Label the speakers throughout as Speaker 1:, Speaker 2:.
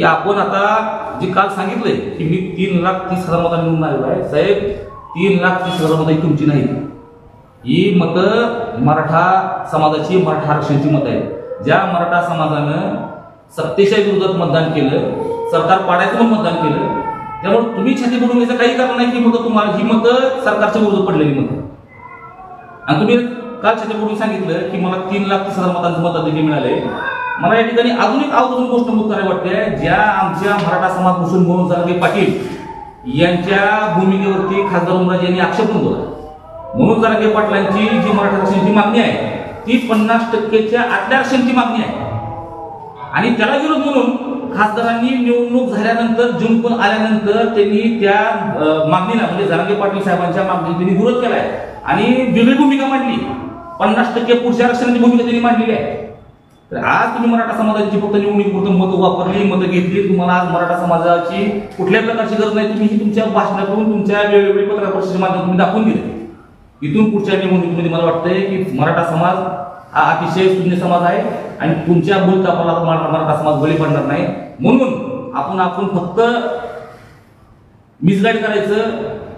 Speaker 1: की आपण आता जे काल सांगितलंय की मी 3,30,000 मतांनी निवडून आलेलो आहे साहेब, 3,30,000 मतं ही तुमची नाहीत, ही मतं मराठा समाजाची, मराठा आरक्षणाची मतं आहेत. ज्या मराठा समाजानं सत्तेच्या विरोधात मतदान केलं, सरकार पाडायचं म्हणून मतदान केलं, त्यामुळे तुम्ही छाती बुडून घ्यायचं काही कारण नाही की मतं तुम्हाला ही मतं सरकारच्या विरोधात पडलेली मतं. आणि तुम्ही काल छाती बुडून सांगितलं की मला 3,30,000 मतांचं मताधिकार मिळाले. मला या ठिकाणी अजून एक आवर्जून गोष्ट नमूद करायला वाटते, ज्या आमच्या मराठा समाज भूषण मनोज जरांगे पाटील यांच्या भूमिकेवरती खासदार ओमराजे यांनी आक्षेप नोंदवला. मनोज जरांगे पाटलांची जी मराठा आरक्षणाची मागणी आहे ती 50%च्या आतल्या आरक्षणाची मागणी आहे. आणि त्याला विरोध म्हणून खासदारांनी निवडणूक झाल्यानंतर जिंकून आल्यानंतर त्यांनी त्या मागणीला म्हणजे जरांगे पाटील साहेबांच्या मागणीला त्यांनी विरोध केलाय आणि वेगळी भूमिका मांडली. 50% पुढच्या आरक्षणाची भूमिका त्यांनी मांडलेली आहे. तर आज तुम्ही मराठा समाजाची फक्त निवडणुकीपुरतं मतं वापरली, मतं घेतली. तुम्हाला आज मराठा समाजाची कुठल्याही प्रकारची गरज नाही. तुम्ही ही तुमच्या भाषणातून, तुमच्या वेगवेगळ्या पत्रकार परिषदेच्या माध्यमातून तुम्ही दाखवून दिले. इथून पुढच्या निवडणुकीमध्ये मला वाटतंय की मराठा समाज हा अतिशय शून्य समाज आहे आणि तुमच्या बोलचापाला मराठा समाज बळी पडणार नाही. म्हणून आपण फक्त मिसगाईड करायचं,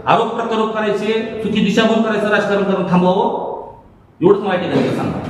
Speaker 1: आरोप प्रत्यारोप करायचे, चुकी दिशाभूल करायचं राजकारण करून थांबवावं, एवढंच मला ठिकाणी सांगा.